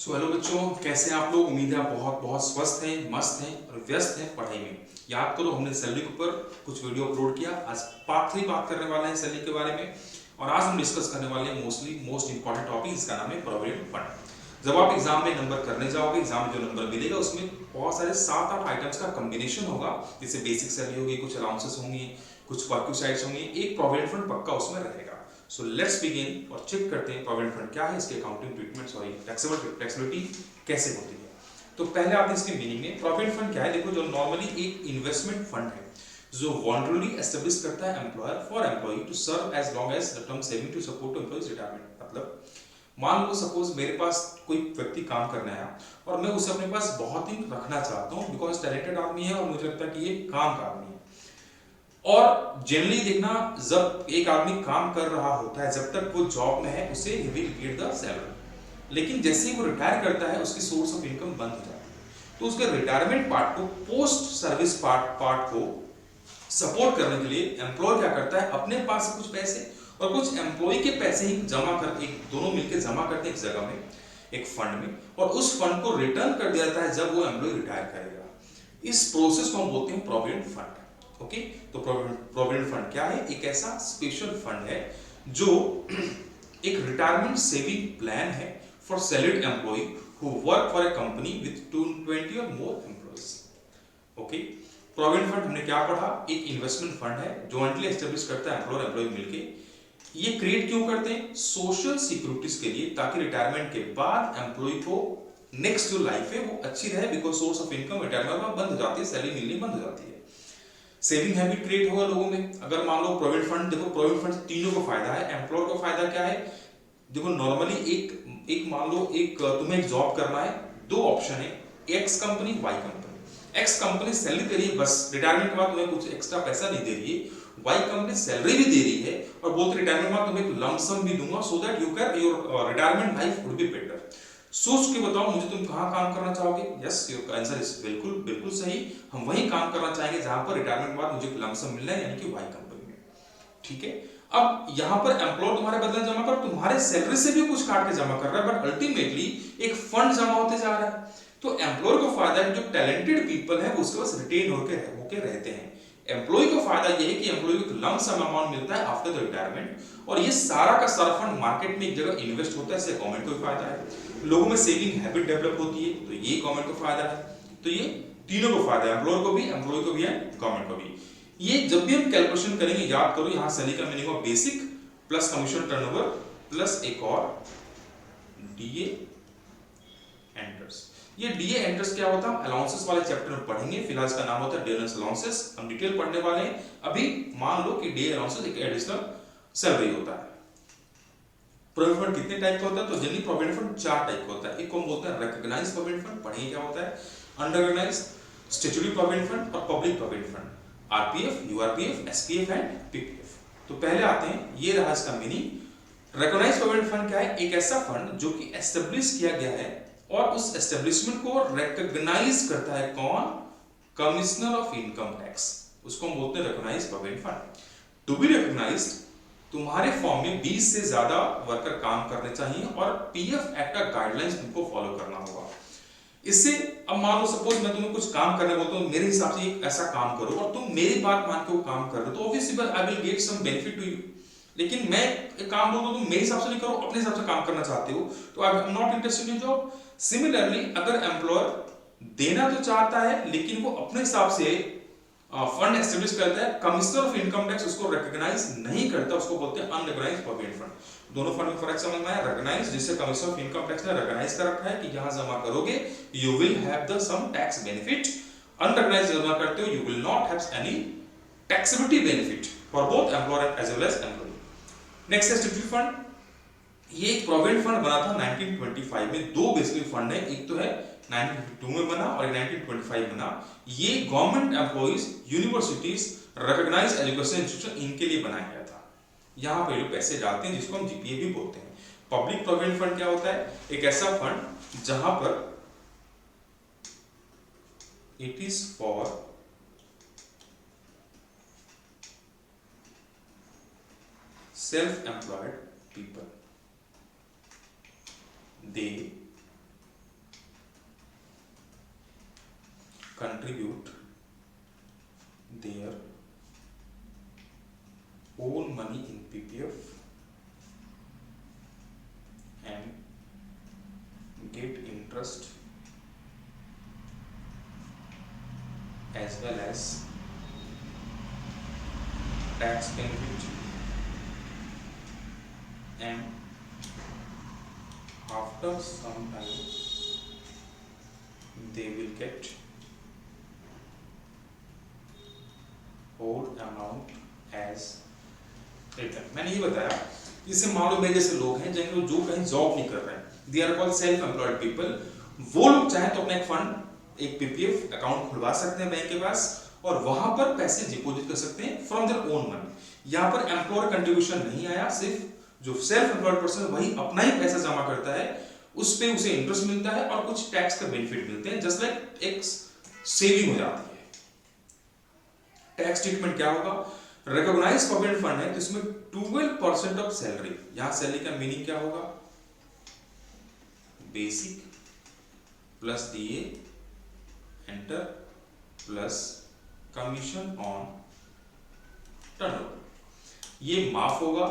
Hello बच्चों, कैसे हैं आप लोग। उम्मीद है आप बहुत बहुत स्वस्थ हैं, मस्त हैं और व्यस्त हैं पढ़ाई में। याद करो, हमने सैलरी के ऊपर कुछ वीडियो अपलोड किया। आज पार्ट 3 बात करने वाले हैं सैलरी के बारे में। और आज हम डिस्कस करने वाले हैं मोस्ट इंपॉर्टेंट टॉपिक, इसका नाम है प्रोविडेंट फंड। जब आप एग्जाम में नंबर करने जाओगे, एग्जाम में जो नंबर मिलेगा उसमें बहुत सारे 7-8 आइटम्स का कॉम्बिनेशन होगा। जैसे बेसिक सैलरी होगी, कुछ अलाउंसेस होंगी, कुछ परक्यूसाइड्स होंगी, एक प्रोविडेंट फंड पक्का उसमें रहेगा। सो लेट्स बिगिन और चेक करते हैं प्रोविडेंट फंड क्या है, इसके अकाउंटिंग ट्रीटमेंट, सॉरी टैक्सेबिलिटी कैसे होती है। तो पहले आते हैं इसके मीनिंग में। प्रोविडेंट फंड क्या है, देखो, जो नॉर्मली एक इन्वेस्टमेंट फंड है जो वॉलंटरली एस्टेब्लिश करता है employer for employee to serve as long as the term saving to support employees retirement. मतलब मान लो सपोज मेरे पास कोई व्यक्ति काम करने आया और मैं उसे अपने पास बहुत दिन रखना चाहता हूँ बिकॉज टैलेंटेड आदमी है और मुझे लगता है कि ये काम का आदमी है। और जनरली देखना, जब एक आदमी काम कर रहा होता है, जब तक वो जॉब में है, उसे he will get the salary. लेकिन जैसे ही वो रिटायर करता है, उसकी सोर्स ऑफ इनकम बंद हो जाती है। तो उसके रिटायरमेंट पार्ट को, पोस्ट सर्विस पार्ट को सपोर्ट करने के लिए एम्प्लॉय क्या करता है, अपने पास कुछ पैसे और कुछ एम्प्लॉय के पैसे ही जमा कर, एक दोनों मिलकर जमा करते हैं एक जगह में, एक फंड में, और उस फंड को रिटर्न कर दिया जाता है जब वो एम्प्लॉय रिटायर करेगा। इस प्रोसेस को हम बोलते हैं प्रोविडेंट फंड। ओके, तो प्रोविडेंट फंड क्या है? एक ऐसा स्पेशल फंड है जो एक रिटायरमेंट सेविंग प्लान है for salaried employee who work for a company with 20 और more employees. Okay, provident fund हमने क्या पढ़ा? एक इन्वेस्टमेंट फंड है, जॉइंटली एस्टेब्लिश करता है एम्प्लॉयर एम्प्लॉय मिलके। ये क्रिएट क्यों करते हैं? सोशल सिक्योरिटीज के लिए, ताकि रिटायरमेंट के बाद एम्प्लॉय को नेक्स्ट जो लाइफ है वो अच्छी रहे, because source of income retirement में बंद हो जाती है, सैलरी मिलनी बंद हो जाती है। सेविंग हैबिट क्रिएट होगा लोगों में। अगर मान लो प्रोविडेंट फंड, देखो प्रोविडेंट फंड तीनों को फायदा है। एम्प्लॉयर को फायदा क्या है? देखो नॉर्मली एक मान लो तुम्हें एक जॉब करना है, दो ऑप्शन है, X company Y company. X company salary दे रही है, बस रिटायरमेंट के बाद तुम्हें कुछ एक्स्ट्रा पैसा नहीं दे रही है। वाई कंपनी सैलरी भी दे रही है और बोलते रिटायरमेंट के बाद तुम्हें एक लंप सम भी दूंगा so that you can your retirement life would be better. सोच के बताओ मुझे, तुम कहां काम करना चाहोगे? यस, योर आंसर इज बिल्कुल बिल्कुल सही। हम वही काम करना चाहेंगे जहां पर रिटायरमेंट के बाद मुझे लंप सम मिलना है, यानी कि वाई कंपनी में। ठीक है, अब यहां पर एम्प्लॉयर तुम्हारे बदले जमा कर, तुम्हारे सैलरी से भी कुछ काट के जमा कर रहा है, बट अल्टीमेटली एक फंड जमा होते जा रहा है। तो एम्प्लॉयर को फायदा है, जो टैलेंटेड पीपल है वो उसके पास रिटेन होके रहते हैं। एम्प्लॉय को फायदा यह है कि एम्प्लॉय को लंप सम अमाउंट मिलता है आफ्टर द रिटायरमेंट, और ये सारा का सारा फंड मार्केट में एक जगह इन्वेस्ट होता है, इससे गवर्नमेंट को फायदा है। लोगों में सेविंग हैबिट डेवलप होती है, तो ये गवर्नमेंट को फायदा है। तो ये तीनों को फायदा है, एम्प्लॉयर को भी, एम्प्लॉय को भी है, गवर्नमेंट को भी। ये जब भी हम कैलकुलेशन करेंगे, याद करो, यहां सैलरी का meaning of basic plus commission turnover plus एक और डीए एंटर्स। ये डीए एंटर्स क्या होता है, अलाउंसेस वाले चैप्टर में पढ़ेंगे। फिलहाल इसका नाम होता है डियरनेस अलाउंसेस, हम डिटेल पढ़ने वाले हैं। अभी मान लो कि डीए अलाउंसेस एक एडिशनल सैलरी होता है। प्रोविडेंट फंड कितने टाइप का होता है? तो जनरली प्रोविडेंट फंड 4 टाइप का होता है। एक को हम बोलते हैं रिकॉग्नाइज्ड प्रोविडेंट फंड, पढ़ेंगे क्या होता है, अनरिकॉग्नाइज्ड, स्टैट्यूटरी प्रोविडेंट फंड और public provident fund, RPF, URPF, SPF and PPF. तो पहले आते हैं, ये रहा इसका मीनिंग। रिकॉग्नाइज्ड प्रोविडेंट फंड क्या है? एक ऐसा फंड जो कि एस्टेब्लिश किया गया है और उस एस्टेब्लिशमेंट को रिकॉग्नाइज करता है कौन? Commissioner of income tax. उसको हम बोलते हैं recognised provident fund. To be recognised, तुम्हारे फॉर्म में 20 से ज्यादा वर्कर काम करने चाहिए और पीएफ एक्ट का गाइडलाइंस तुमको फॉलो करना होगा। इससे अब मान लो सपोज मैं तुम्हें कुछ काम करने बोलता हूं, मेरे हिसाब से एक ऐसा काम करो और तुम मेरी बात मान के वो काम कर रहे हो, तो obviously I will get some benefit to you. लेकिन मैं एक काम बोलता हूं, तुम मेरे हिसाब से नहीं करो, अपने हिसाब से काम करना चाहते हो, तो I am not interested in job. Similarly अगर एम्प्लॉयर देना तो चाहता है लेकिन वो अपने हिसाब से फंड एस्टेब्लिश करता है, कमिश्नर ऑफ इनकम टैक्स उसको रिकॉग्नाइज नहीं करता, उसको बोलते हैं अनरिकॉग्नाइज्ड प्रोविडेंट फंड। दोनों फंड में फर्क समझ में आया? रिकॉग्नाइज जिससे कमिश्नर ऑफ इनकम टैक्स ने रिकॉग्नाइज कर रखा है कि यहां जमा करोगे you will have the some tax benefit. Unrecognised जमा करते हो you will not have any taxability benefit for both employer as well as employee. Next है स्टैट्यूटरी फंड। ये एक प्रोविडेंट फंड बना था 1925 में। दो बेसिकली फंड है, एक तो है 1952 में बना और 1925 बना। ये government employees, universities, recognised education institution, इनके लिए बनाया गया था। यहां पे लोग पैसे डालते हैं जिसको हम जीपीए भी बोलते हैं। पब्लिक प्रोविडेंट फंड क्या होता है? एक ऐसा फंड जहां पर it is for self employed people, they contribute their own money in PPF and get interest as well as tax benefit, and after some time they will get whole amount as return. मैंने ये बताया, जैसे मान लो मेरे जैसे लोग हैं जिनको जो कहीं जॉब नहीं कर रहे हैं, they are called self employed people, वो लोग चाहे तो अपना एक फंड, एक पीपीएफ अकाउंट खुलवा सकते हैं बैंक के पास और वहां पर पैसे डिपॉजिट कर सकते हैं फ्रॉम देयर ओन मनी। यहाँ पर एम्प्लॉयर कंट्रीब्यूशन नहीं आया, सिर्फ जो सेल्फ एम्प्लॉयड पर्सन वही अपना ही पैसा जमा करता है, उस पे उसे इंटरेस्ट मिलता है और कुछ टैक्स का बेनिफिट मिलते हैं, जस्ट लाइक एक सेविंग हो जाती है। टैक्स ट्रीटमेंट क्या होगा, रिकॉग्नाइज्ड प्रोविडेंट फंड है तो इसमें 12% ऑफ सैलरी, यहां सैलरी का मीनिंग क्या होगा, basic plus DA enter plus commission on turnover, ये माफ होगा।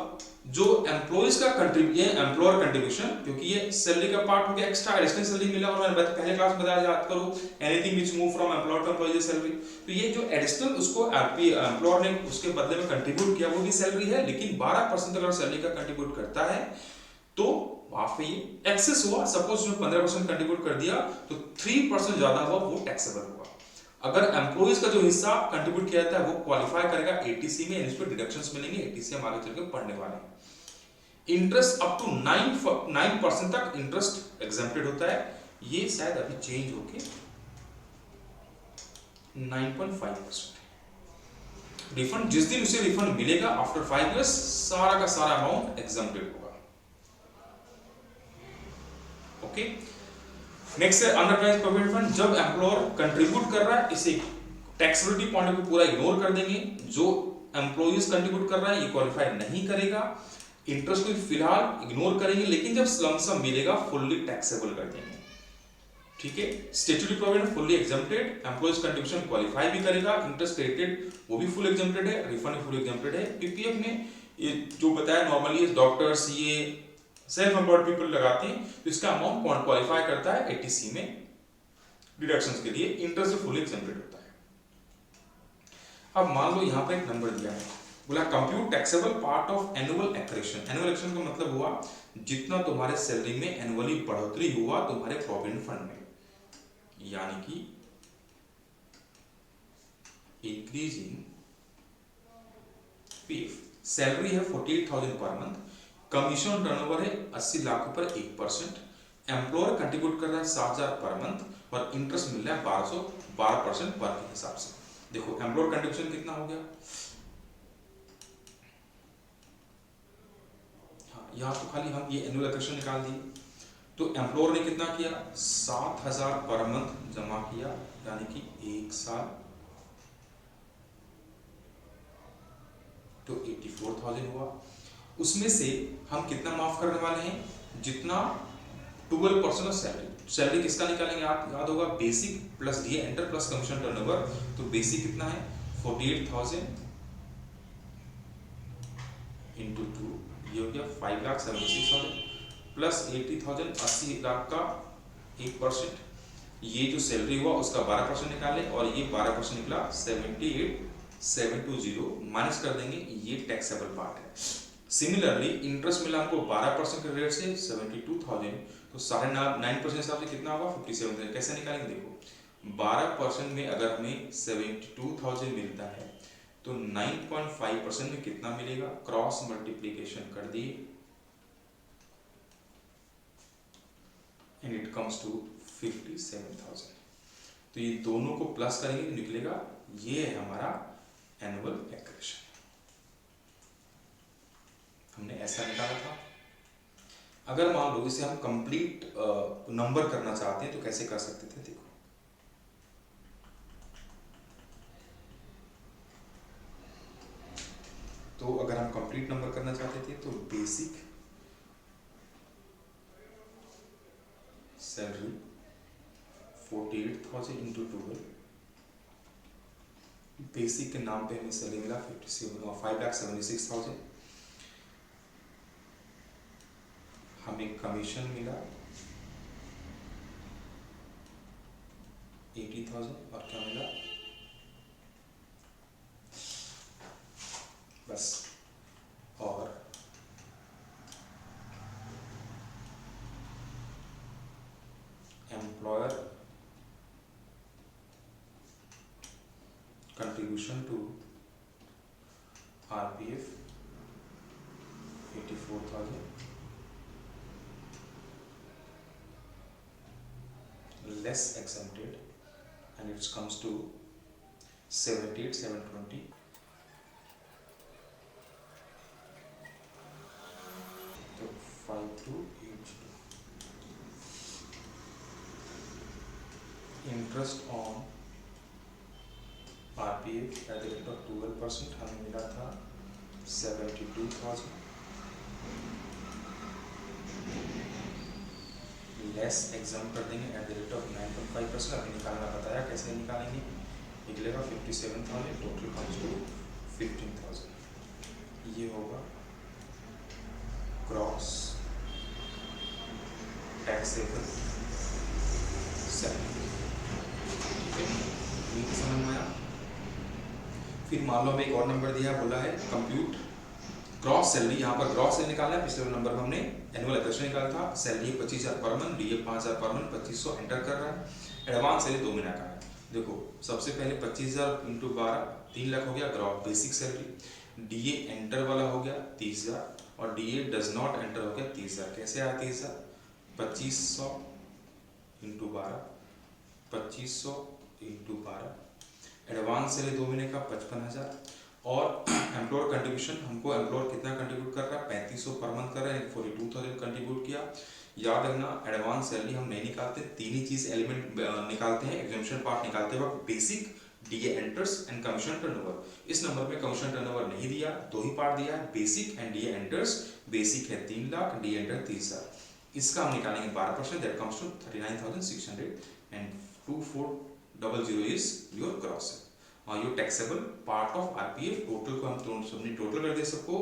जो एम्प्लॉइज का एम्प्लॉयर कंट्रीब्यूशन, क्योंकि ये सैलरी का पार्ट हो गया, एक्स्ट्रा एडिशनल सैलरी मिला, और मैंने पहले क्लास में बताया, याद करो, anything which move from employer to employee salary, तो ये जो एडिशनल उसको एम्प्लॉयर ने उसके बदले में कंट्रीब्यूट किया वो भी सैलरी है, लेकिन 12% अगर सैलरी का कंट्रीब्यूट करता है तो माफ है, ये एक्सेस हुआ। सपोज जो 15% कंट्रीब्यूट कर दिया तो 3% ज्यादा हुआ, वो टैक्सेबल हुआ। अगर एम्प्लॉइज का जो हिस्सा कंट्रीब्यूट किया जाता है वो क्वालिफाई करेगा एटीसी में, इस पे डिडक्शंस मिलेंगे, एटीसी हम आगे चल के पढ़ने वाले हैं। इंटरेस्ट अप टू 9% तक इंटरेस्ट एग्जेम्प्टेड होता है, ये शायद अभी चेंज होके 9.5%। रिफंड जिस दिन उसे रिफंड मिलेगा आफ्टर 5 इयर्स, सारा का सारा अमाउंट एग्जेम्प्टेड होगा। ओके, नेक्स्ट है अनरिकग्नाइज्ड प्रोविडेंट फंड। जब एम्प्लॉयर कंट्रीब्यूट कर रहा है, इसे टैक्सेबिलिटी पॉइंट ऑफ व्यू पूरा इग्नोर कर देंगे, जो एम्प्लॉइज कंट्रीब्यूट कर रहा है ये क्वालिफाई नहीं करेगा, इंटरेस्ट को फिलहाल इग्नोर करेंगे, लेकिन जब लंप सम मिलेगा फुल्ली टैक्सेबल कर देंगे। ठीक है, statutory provident fully exempted, employees contribution qualify भी करेगा, इंटरेस्ट क्रेडिटेड वो भी फुल एग्जेम्प्टेड है, रिफंड फुल एग्जेम्प्टेड है। पीपीएफ में ये जो बताया normally doctor, CA, self employed people लगाते हैं, तो इसका अमाउंट क्वालिफाई करता है एटीसी में डिडक्शंस के लिए, इंटरेस्ट फुल एग्जेम्प्टेड होता है। अब मान लो यहाँ पर एक नंबर दिया है, बोला compute taxable part of annual accretion. Annual accretion का मतलब हुआ जितना तुम्हारे सैलरी में एनुअली बढ़ोतरी हुआ तुम्हारे प्रोविडेंट फंड में, यानी कि इंक्रीज इन पीएफ। सैलरी है 48,000 पर मंथ, कमीशन टर्नओवर है 80 लाख पर 1%, एम्प्लॉयर कंट्रीब्यूट कर रहा है 7,000 पर मंथ और इंटरेस्ट मिल रहा है 12% पर के हिसाब से। देखो एम्प्लॉयर कंट्रीब्यूशन कितना हो गया, हाँ यहाँ तो खाली हम ये एनुअल एक्रेशन निकाल दिए, तो एम्प्लॉयर ने कितना किया 7,000 पर मंथ जमा किया, यानी कि 1 साल, तो 84,000 हुआ। उसमें से हम कितना माफ करने वाले हैं, जितना 12% ऑफ सैलरी। सैलरी किसका निकालेंगे, याद होगा, basic plus DA enter plus commission turnover. तो बेसिक कितना है 48,000 इंटू 2, ये हो गया 5,76,000 प्लस 80,000, 80 लाख का 1%, ये जो सैलरी हुआ उसका 12% निकाले और ये 12% निकला 78,720 माइनस कर देंगे, ये टैक्सेबल पार्ट है। सिमिलरली इंटरेस्ट मिला हमको 12% के रेट से 72,000, तो 9.5% हिसाब से कितना होगा 57,000। कैसे निकालेंगे, देखो 12% में अगर हमें 72,000 मिलता है तो 9.5% में कितना मिलेगा, क्रॉस मल्टीप्लीकेशन कर दिए एंड इट कम्स टू 57,000। तो ये दोनों को प्लस करेंगे तो निकलेगा, ये है हमारा एनुअल एक्रेशन। हमने ऐसा निकाला था। अगर मान लो इसे हम कंप्लीट नंबर करना चाहते हैं तो कैसे कर सकते थे, देखो तो अगर हम कंप्लीट नंबर करना चाहते थे तो बेसिक सैलरी 48,000 इंटू 12 बेसिक के नाम पे हमें सैलरी मिला 5,76,000। हमें कमीशन मिला 80,000 और क्या मिला, बस। और employer contribution to RPF 84,000, less exempted, and it comes to 78,720. तो 5282. Interest on RPF at the rate of 12% हमें मिला था 72,000, लेस एग्जाम कर देंगे एट द रेट ऑफ 9.5%। अभी निकालना बताया कैसे निकालेंगे, निकलेगा 57,000, टोटल कम्स टू 15,000। ये होगा क्रॉस टैक्सेबल सैलरी। समझ में आया। फिर मान लो हमें एक और नंबर दिया है, बोला है कंप्यूट ग्रॉस सैलरी। यहाँ पर ग्रॉस सैलरी निकालना है। पिछले नंबर में हमने एनुअल एक्सपेंस निकाला था। Salary 25,000 per month, DA 5,000 per month, 2500 enter कर रहा है। एडवांस सैलरी 2 महीना का है। देखो सबसे पहले 25,000 × 12 3 लाख हो गया gross basic salary. DA enter वाला हो गया 30,000 और DA डज नॉट एंटर हो गया 30,000। कैसे आया 30,000? 2500 × 12, 2500 × 12, एडवांस सैलरी 2 महीने का 55,000। और एम्प्लॉयर कंट्रीब्यूशन, हमको एम्प्लॉयर कितना कंट्रीब्यूट कर रहा है, 3500 पर मंथ कर रहा है, 42,000 कंट्रीब्यूट किया। याद रखना एडवांस सैलरी हम नहीं निकालते, 3 ही चीज एलिमेंट निकालते हैं एग्जामिनेशन पार्ट निकालते वक्त, basic, DA enters and commission turnover. इस नंबर में कमीशन टर्नओवर नहीं दिया, 2 ही पार्ट दिया है, basic and DA enters. Basic है 3 लाख, DA एंटर 30,000। इसका हम निकालेंगे 12%, that comes to 39,600 and 2400 is your gross your taxable part of RPF। Total को हम सबने टोटल कर दिया सबको,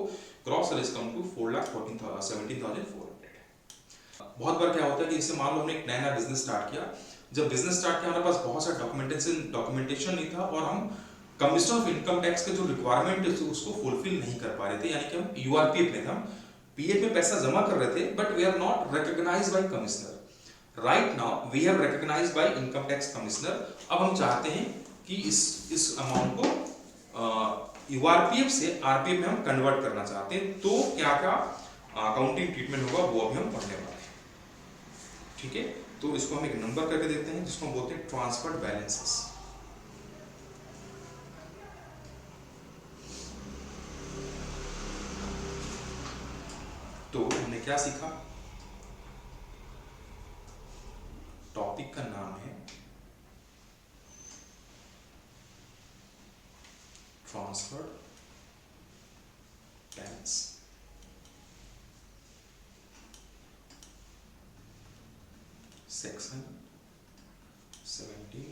ग्रॉस सैलरी कम टू 4,17,400। बहुत बार क्या होता है कि जैसे मान लो हमने एक नया बिजनेस स्टार्ट किया। जब बिजनेस स्टार्ट किया हमारे पास बहुत सारा डॉक्यूमेंटेशन नहीं था और हम कमिश्नर ऑफ इनकम टैक्स के जो रिक्वायरमेंट है उसको फुलफिल नहीं कर पा रहे थे। यानी कि हम URPF में थे, हम PF में पैसा जमा कर रहे थे, but we are not recognised by commissioner. Right now we have recognised by income tax commissioner. अब हम चाहते हैं कि इस अमाउंट को URPF से RPF में हम कन्वर्ट करना चाहते हैं। तो क्या क्या अकाउंटिंग ट्रीटमेंट होगा वो अभी हम पढ़ने वाले हैं। ठीक है, तो इसको हम एक नंबर करके देते हैं जिसको हम बोलते हैं ट्रांसफर्ड बैलेंसेस। तो हमने क्या सीखा, टॉपिक का नाम है ट्रांसफर्ड बैलेंस। सेक्शन 17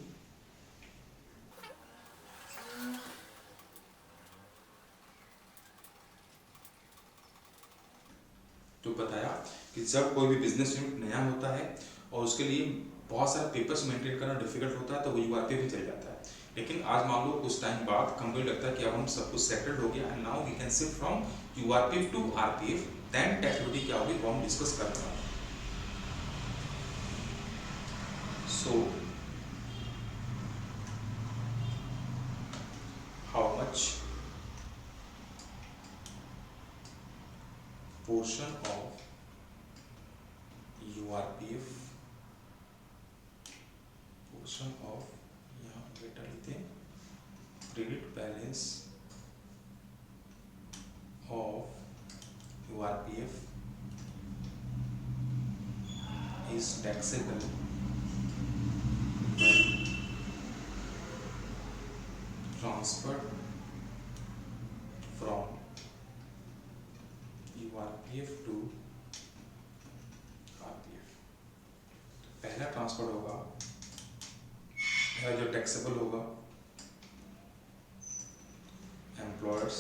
तो बताया कि जब कोई भी बिजनेस यूनिट नया होता है और उसके लिए बहुत सारे पेपर्स मेंटेन करना डिफिकल्ट होता है तो वो URPF में चल जाता है। लेकिन आज मान लो कुछ टाइम बाद कंपनी लगता है कि अब हम सब कुछ सेटल्ड हो गया and now we can shift from URPF to RPF, then taxability क्या होगी वो हम डिस्कस कर रहे हैं। So how much portion of URPF, portion of, यहाँ बेटा लिखते हैं credit balance of URPF is taxable when transferred from URPF to RPF। पहला ट्रांसफर होगा, जो टैक्सेबल होगा एम्प्लॉयर्स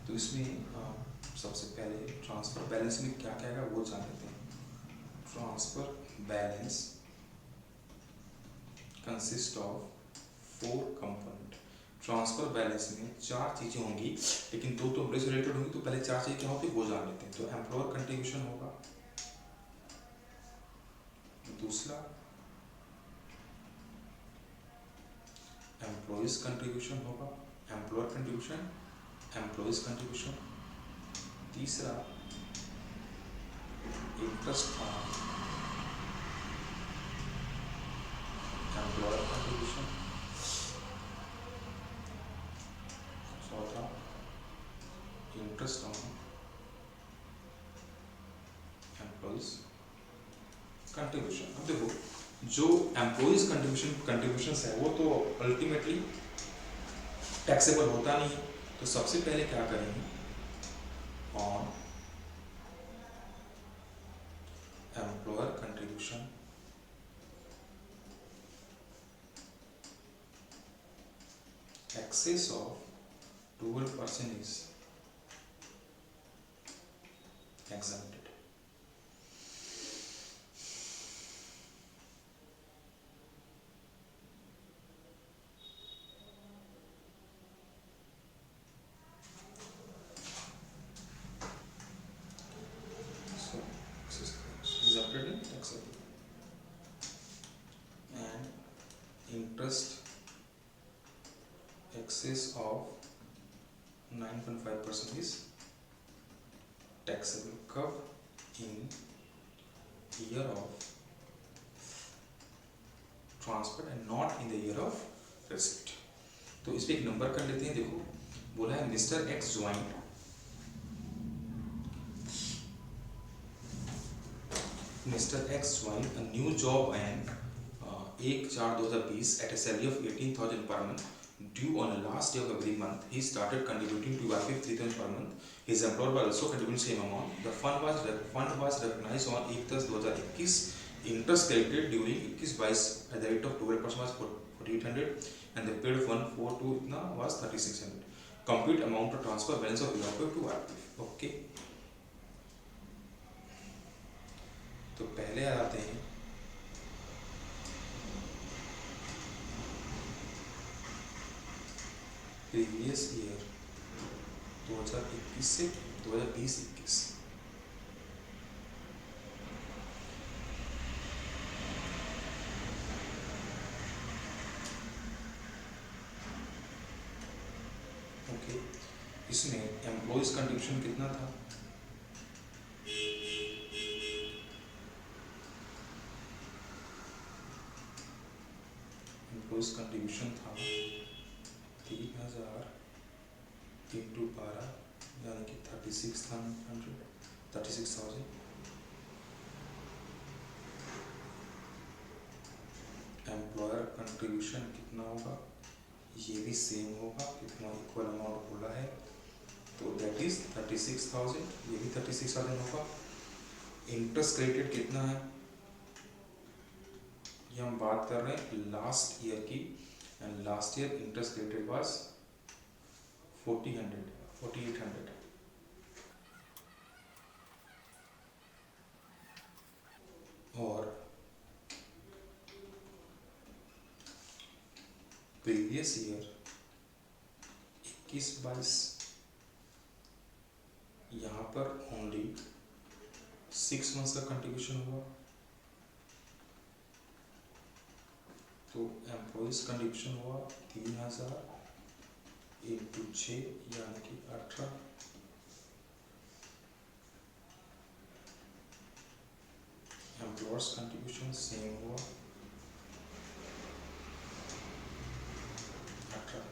तो इसमें सबसे पहले ट्रांसफर बैलेंस में क्या क्या है वो जान लेते हैं। Transfer balance consist of 4 component. Transfer balance में 4 चीजें होंगी, लेकिन 2 तो एम्प्लॉय से रिलेटेड होंगी, तो पहले 4 चीजें क्या होती है वो जान लेते हैं। तो एम्प्लॉयर कंट्रीब्यूशन होगा, दूसरा एम्प्लॉयज कंट्रीब्यूशन होगा, एम्प्लॉयर कंट्रीब्यूशन, एम्प्लॉयज कंट्रीब्यूशन, तीसरा इंटरेस्ट ऑन एम्प्लॉयर कंट्रीब्यूशन, चौथा इंटरेस्ट ऑन एम्प्लॉयज कंट्रीब्यूशन। अब देखो, जो एम्प्लॉयज कंट्रीब्यूशन है वो तो अल्टीमेटली टैक्सेबल होता नहीं है, तो सबसे पहले क्या करेंगे, on employer contribution excess of 12% is exempted. So exempted and taxable. And interest excess of 9.5% is taxable. कब? in year of transfer and not in the year of receipt. तो इस पे एक नंबर कर लेते हैं। देखो, बोला है mister x joint a new job and 1/4/2020 at a salary of 18,000 per month. Due on the last day of every month, he started contributing to URP 3,000 per month. His employer was also contributing same amount. The fund was recognized on 1/10/2021. Interest collected during 21-22 at the rate of 12% was 4,800 and the paid fund for to was 3,600. Complete amount of transfer balance of URP to RP. Okay. तो पहले आते हैं previous year 2021 से 2020-21। Okay, इसमें employees contribution कितना था? Employees contribution था 3,000 into 12 यानी कि 36,000। एम्प्लॉयर कंट्रीब्यूशन कितना होगा? ये भी सेम होगा, कितना इक्वल अमाउंट बोला है, तो दैट इज 36,000, ये भी 36,000 होगा। इंटरेस्ट क्रेडिटेड कितना है? ये हम बात कर रहे हैं लास्ट ईयर की, and last year interest credited was 4,800। और प्रीवियस ईयर 21-22 यहाँ पर ओनली 6 मंथ्स का कंट्रीब्यूशन हुआ, तो एम्प्लॉयज कंट्रीब्यूशन हुआ 3,000 into 6 यानी कि 18। एम्प्लॉयर्स कंट्रीब्यूशन सेम हुआ 18।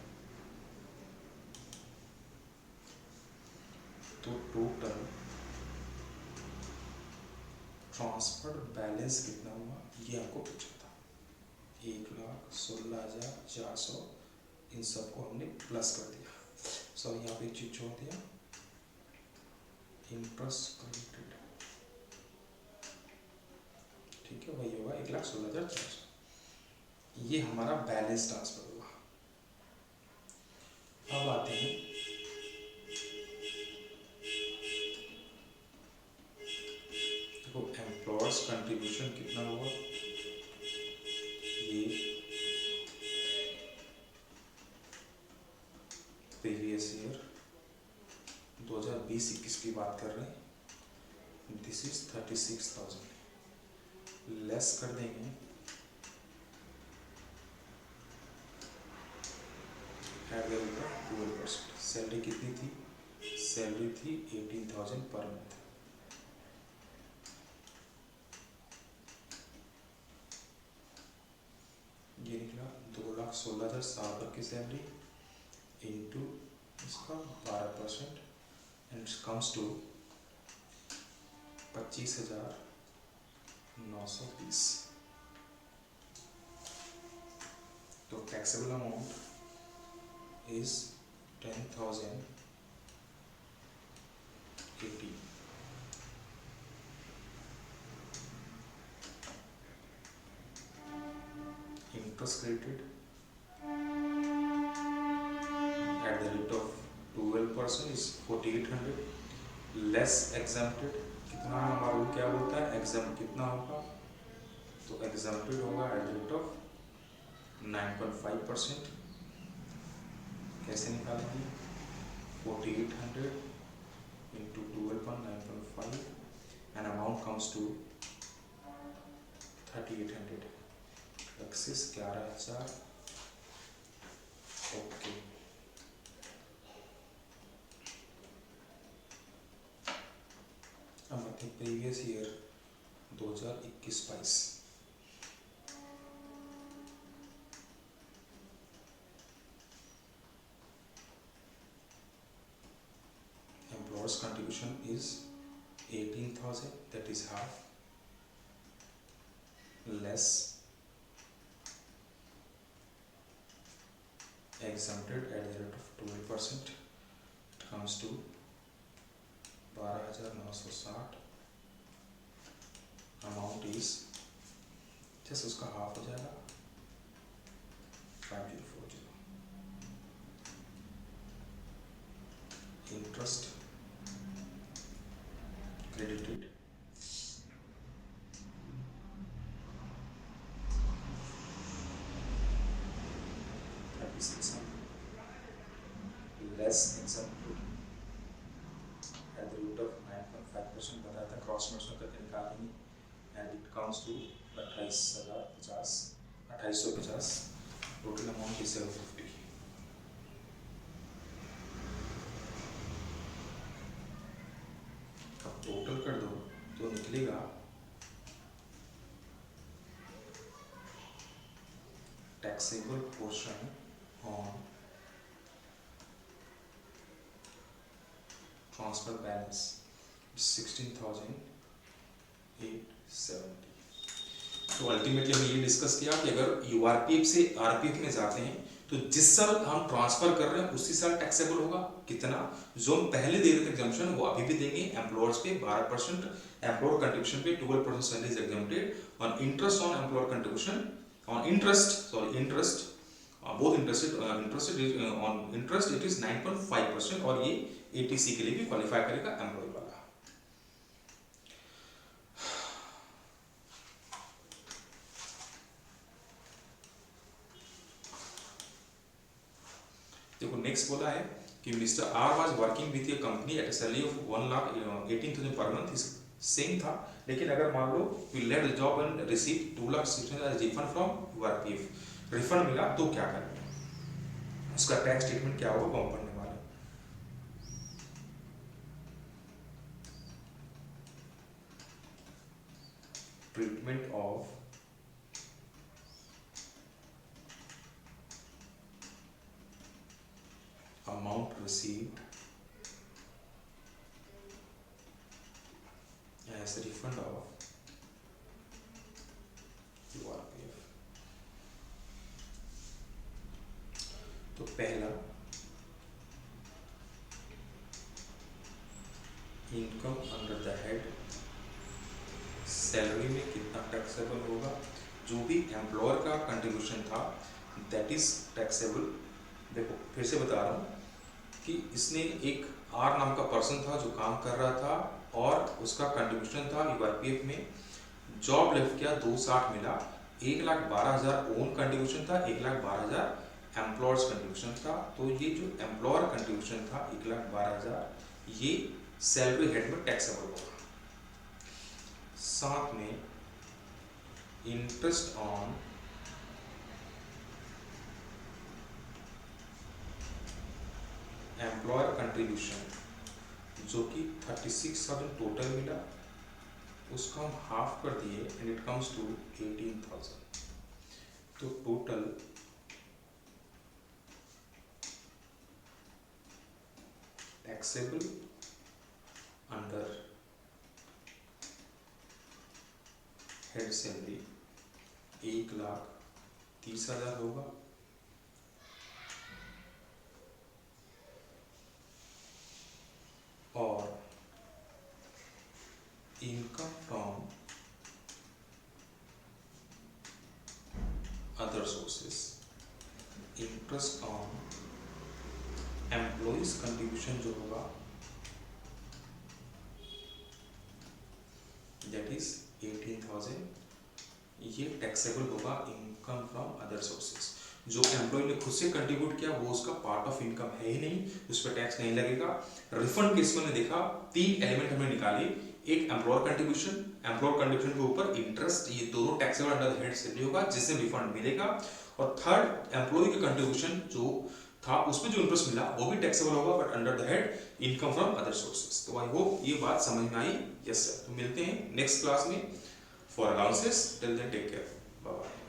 तो टोटल ट्रांसफर बैलेंस कितना हुआ ये आपको पूछा था, 1,16,400। इन सबको हमने प्लस कर दिया। सो यहाँ पे एक चीज छोड़ दिया, इंटरेस्ट क्रेडिटेड, ठीक है, वही होगा 1,16,400। ये हमारा बैलेंस ट्रांसफर हुआ। अब आते हैं देखो एम्प्लॉयर्स कंट्रीब्यूशन कितना हुआ, ये प्रीवियस ईयर 2020-21 की बात कर रहे हैं, दिस इज 36,000, लेस कर देंगे at the rate of 12%। Salary कितनी थी, सैलरी थी 18,000 पर मंथ। ये निकला 2,16,000 साल भर की सैलरी इंटू इसका 12% एंड कम्स टू 25,920। तो taxable amount is 10,080। Interest credited at the rate of 12% is 4,800, less exempted कितना हमारा वो क्या बोलता है, exempt कितना होगा, तो exempted होगा at the rate of 9.5%। कैसे निकालेंगे, 4,800 into 12.9.5 and amount comes to 3,800, axis 11,000। Okay, अब आते हैं previous year 2021-22। Employers contribution is 18,000, that is half, less exempted at the rate of 12%, it comes to 12,960। Amount is जैसे उसका half हो जाएगा 5,040। Interest credited less accepted at the rate of 9.5% बताया था, cross multiply करके निकालेंगे and it comes to 28,050। Total amount is 750। अब total कर दो तो निकलेगा taxable portion on transfer balance 16,870। तो अल्टीमेटली हमने ये डिस्कस किया कि अगर यूआरपीएफ से आरपीएफ में जाते हैं तो जिस साल हम ट्रांसफर कर रहे हैं उसी साल टैक्सेबल होगा कितना, जो हम पहले दे रहे थे एग्जम्पशन वो अभी भी देंगे। एम्प्लॉयर्स पे 12%, एम्प्लॉयर कंट्रीब्यूशन पे 12% salary is exempted, on interest on employer contribution on interest both interest on interest it is 9.5% और ये एटीसी के लिए भी क्वालिफाई करेगा एम्प्लॉय वाला। देखो नेक्स्ट बोला है कि mister R was working with a company at a salary of 1,18,000 per month, same था, लेकिन अगर मान लो we let the job and receive 2,60,000 as refund from URPF, refund मिला तो क्या करेंगे, उसका टैक्स स्टेटमेंट क्या होगा वो हम पढ़ने वाले हैं। Treatment of amount received as a refund of URPF। तो पहला income under the head, salary में कितना टैक्सेबल होगा, जो भी एम्प्लॉयर का कंट्रीब्यूशन था दैट इज टैक्सेबल। देखो फिर से बता रहा हूँ कि इसने एक आर नाम का पर्सन था जो काम कर रहा था और उसका कंट्रीब्यूशन था यूआईपीएफ में, जॉब लेफ्ट किया 260 मिला, 1,12,000 ओन कंट्रीब्यूशन था, 1,12,000 एम्प्लॉयर्स कंट्रीब्यूशन था। तो ये जो एम्प्लॉयर कंट्रीब्यूशन था 1,12,000 ये सैलरी हेड में टैक्सेबल होगा। साथ में इंटरेस्ट ऑन एम्प्लॉयर कंट्रीब्यूशन जो कि 36,000 टोटल मिला, उसका हम हाफ कर दिए एंड इट कम्स टू 18,000। तो total taxable under head salary 1,30,000 होगा। और income from other sources, interest on employees contribution जो होगा दैट इज 18,000, ये टैक्सेबल होगा इनकम फ्रॉम अदर सोर्सेस। जो एम्प्लॉय ने खुद से कंट्रीब्यूट किया वो उसका पार्ट ऑफ इनकम है ही नहीं, उस पर टैक्स नहीं लगेगा। रिफंड केस में देखा 3 एलिमेंट हमने निकाले, एक एम्प्लॉयर कंट्रीब्यूशन के ऊपर इंटरेस्ट, ये दोनों टैक्सेबल अंडर हेड सैलरी होगा जिससे रिफंड मिलेगा। और थर्ड एम्प्लॉय के कंट्रीब्यूशन जो था उसमें जो इंटरेस्ट मिला वो भी टैक्सेबल होगा but under the head income from other sources. तो आई होप ये बात समझ में आई। Yes sir. तो मिलते हैं नेक्स्ट क्लास में for allowances. Till then take care, bye bye.